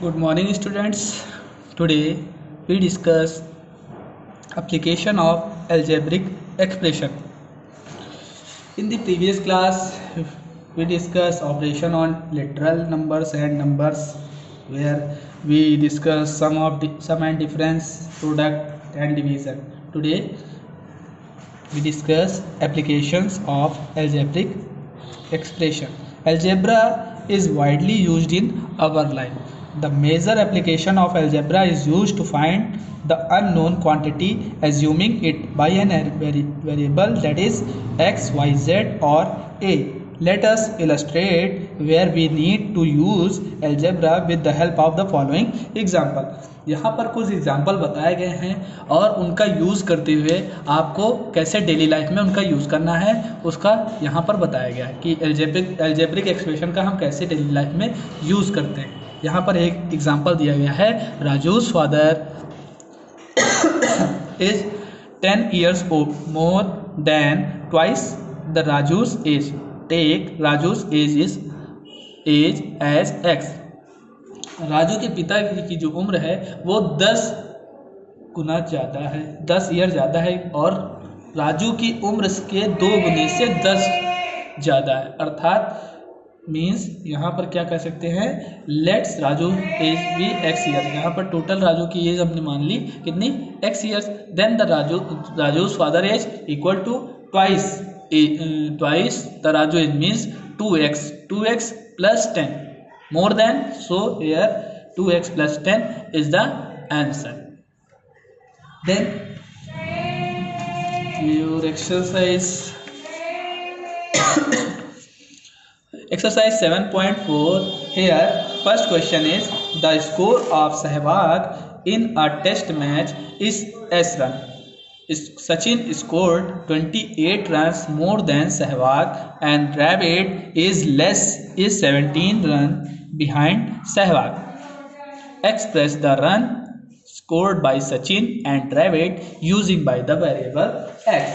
Good morning, students. Today we discuss application of algebraic expression. In the previous class, we discussed operation on literal numbers and numbers, where we discuss sum and difference, product and division. Today we discuss applications of algebraic expression. Algebra is widely used in our life. The major application of algebra is used to find the unknown quantity, assuming it by an variable that is x, y, z or a. Let us illustrate where we need to use algebra with the help of the following example. यहाँ पर कुछ example बताए गए हैं और उनका use करते हुए आपको कैसे डेली लाइफ में उनका यूज़ करना है उसका यहाँ पर बताया गया है कि एल्जेब्रिक एक्सप्रेशन का हम कैसे डेली लाइफ में यूज़ करते हैं। यहाँ पर एक एग्जाम्पल दिया गया है, राजू's father is 10 years old, more than twice the Raju's age. Take Raju's age as x. Raju के पिता की जो उम्र है वो 10 गुना ज़्यादा है, 10 ईयर ज़्यादा है और राजू की उम्र के 2 गुने से 10 ज़्यादा है। अर्थात मीन्स यहाँ पर क्या कह सकते हैं, let's Raju as B X year. यहाँ पर टोटल राजू की एज हमने मान ली कितनी, X years. Then the Raju's father age equal to twice the Raju age means 2x plus 10 more than, so here 2x plus 10 is the answer. Then your exercise 7.4. Here first question is, the score of Sehwag in a test match is S run. Sachin scored 28 runs more than Sehwag and Dravid is 17 runs behind Sehwag. Express the run scored by Sachin and Dravid using by the variable x.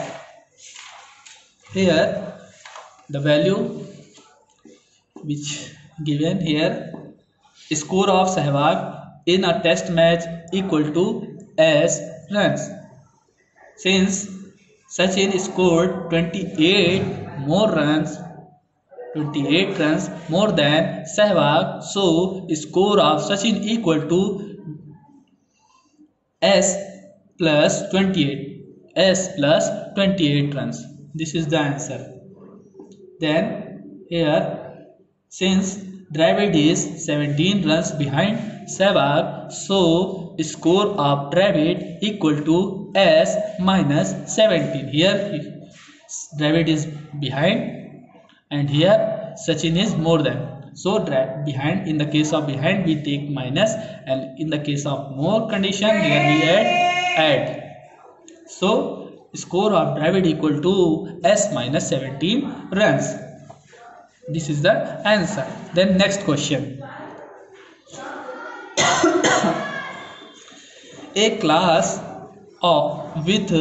Here the value which given here, score of Sehwag in a test match equal to S runs. Since Sachin scored 28 runs more than Sehwag, so score of Sachin equal to S plus 28 runs. This is the answer. Then here, since Dravid is 17 runs behind Sehwag, so score of Dravid equal to S minus 17. Here Dravid is behind and here Sachin is more than. So behind, in the case of behind we take minus, and in the case of more condition here we add. So score of Dravid equal to S minus 17 runs. This is the answer. Then next question. A class with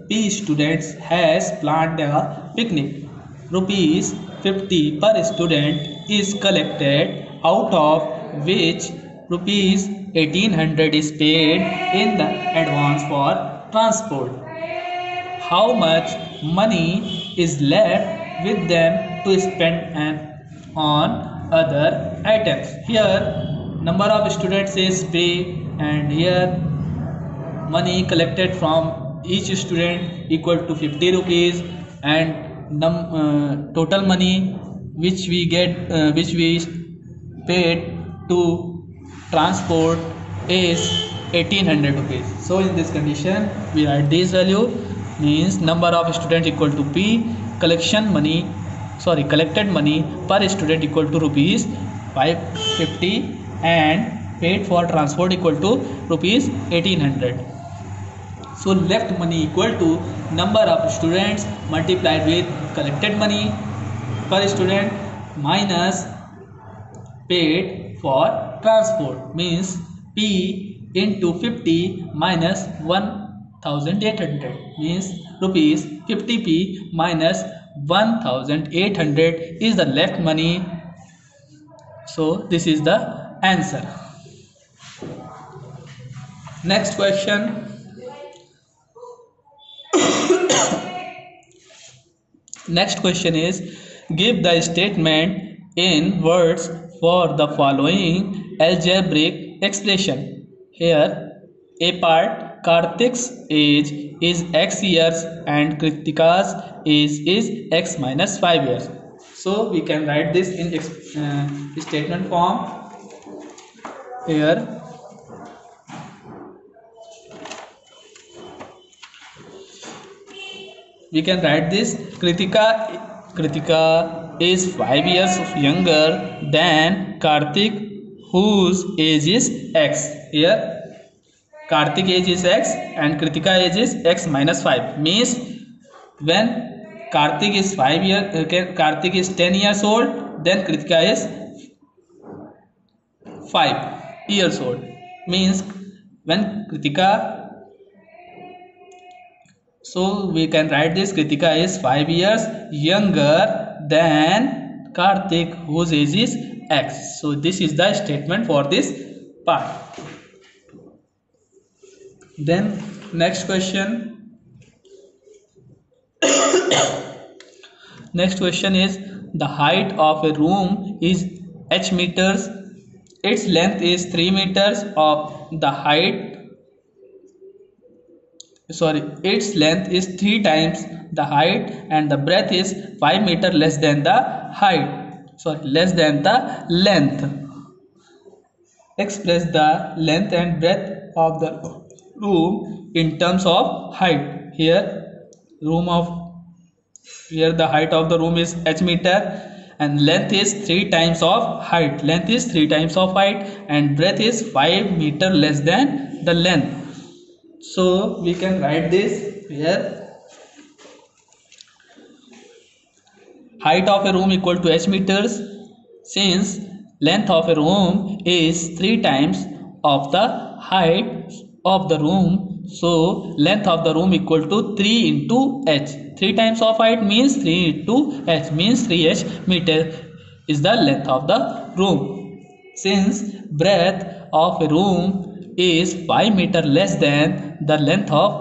P students has planned a picnic. Rupees 50 per student is collected, out of which rupees 1800 is paid in the advance for transport. How much money is left with them to spend on other items? Here number of students is P and here money collected from each student equal to 50 rupees and total money which we paid to transport is 1800 rupees. So in this condition we write this value, means number of students equal to P, collected money per student equal to rupees 550 and paid for transport equal to rupees 1800. So left money equal to number of students multiplied with collected money per student minus paid for transport, means P into 50 minus 1800, means rupees 50p minus 1800 is the left money. So this is the answer. Next question. Next question is, give the statement in words for the following algebraic expression. Here, a part, Karthik's age is X years and Kritika's age is X minus 5 years. So we can write this in statement form. Here, we can write this: Kritika is 5 years younger than Karthik, whose age is X. Here Karthik age is X and Kritika age is X minus 5. Means when Karthik is 10 years old, then Kritika is 5 years old. Means when Kritika, so we can write this: Kritika is 5 years younger than Karthik, whose age is X. So this is the statement for this part. Then next question. Next question is, the height of a room is h meters. Its length is 3 meters. Its length is 3 times the height and the breadth is 5 meter less than the length. Express the length and breadth of the room in terms of height. Here the height of the room is h meter and length is 3 times of height. And breadth is 5 meter less than the length. So we can write this here: height of a room equal to h meters. Since length of a room is 3 times of the height of the room, so length of the room equal to 3 into h. 3 times of height means 3 into h, means 3h meter is the length of the room. Since breadth of a room is 5 meter less than the length of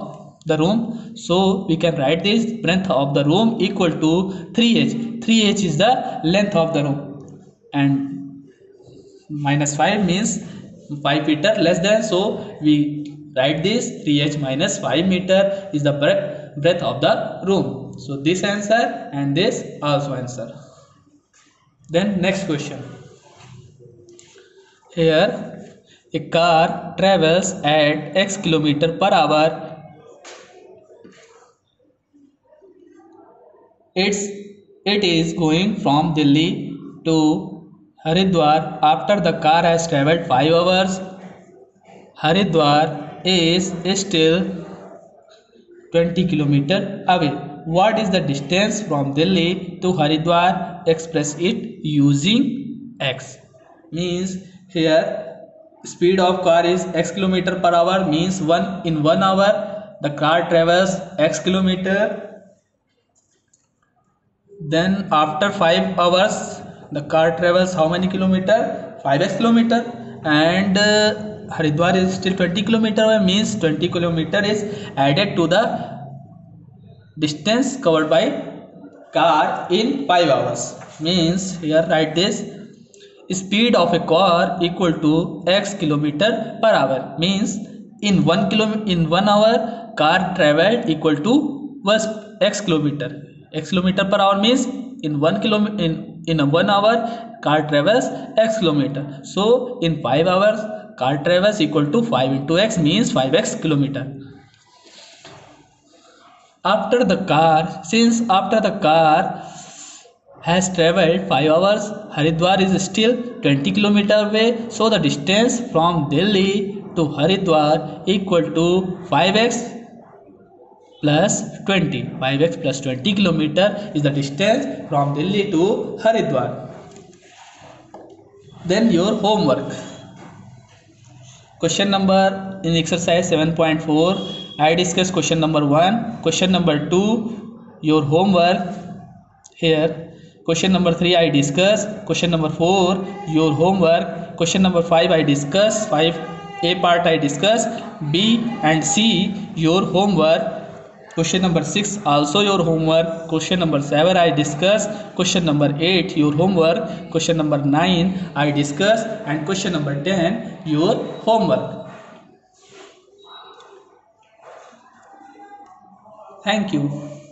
the room, so we can write this: breadth of the room equal to 3h. 3h is the length of the room and minus 5 means 5 meter less than, so we write this: 3h minus 5 meter is the breadth of the room. So this answer and this also answer. Then next question. Here a car travels at x kilometer per hour. It is going from Delhi to Haridwar. After the car has traveled 5 hours, Haridwar is still 20 km away. What is the distance from Delhi to Haridwar? Express it using x. Means here speed of car is x km per hour, means in 1 hour the car travels x kilometer. Then after 5 hours the car travels how many kilometer? 5x kilometer. And Haridwar is still 20 kilometer away, means 20 kilometer is added to the distance covered by car in 5 hours. Means here write this: speed of a car equal to x kilometer per hour. Means in 1 hour car traveled equal to x kilometer. X kilometer per hour means in 1 hour car travels x kilometer. So in 5 hours car travels equal to 5 into x, means 5x kilometer. Since after the car has traveled 5 hours, Haridwar is still 20 km away, so the distance from Delhi to Haridwar equal to 5x plus 20. 5x plus 20 km is the distance from Delhi to Haridwar. Then your homework. Question number in exercise 7.4, I discuss question number 1. Question number 2, your homework. Here question number 3 I discuss. Question number 4, your homework. Question number 5 I discuss. A part I discuss, B and C your homework. Question number 6 also your homework. Question number 7 I discuss. Question number 8 your homework. Question number 9 I discuss, and question number 10 your homework. Thank you.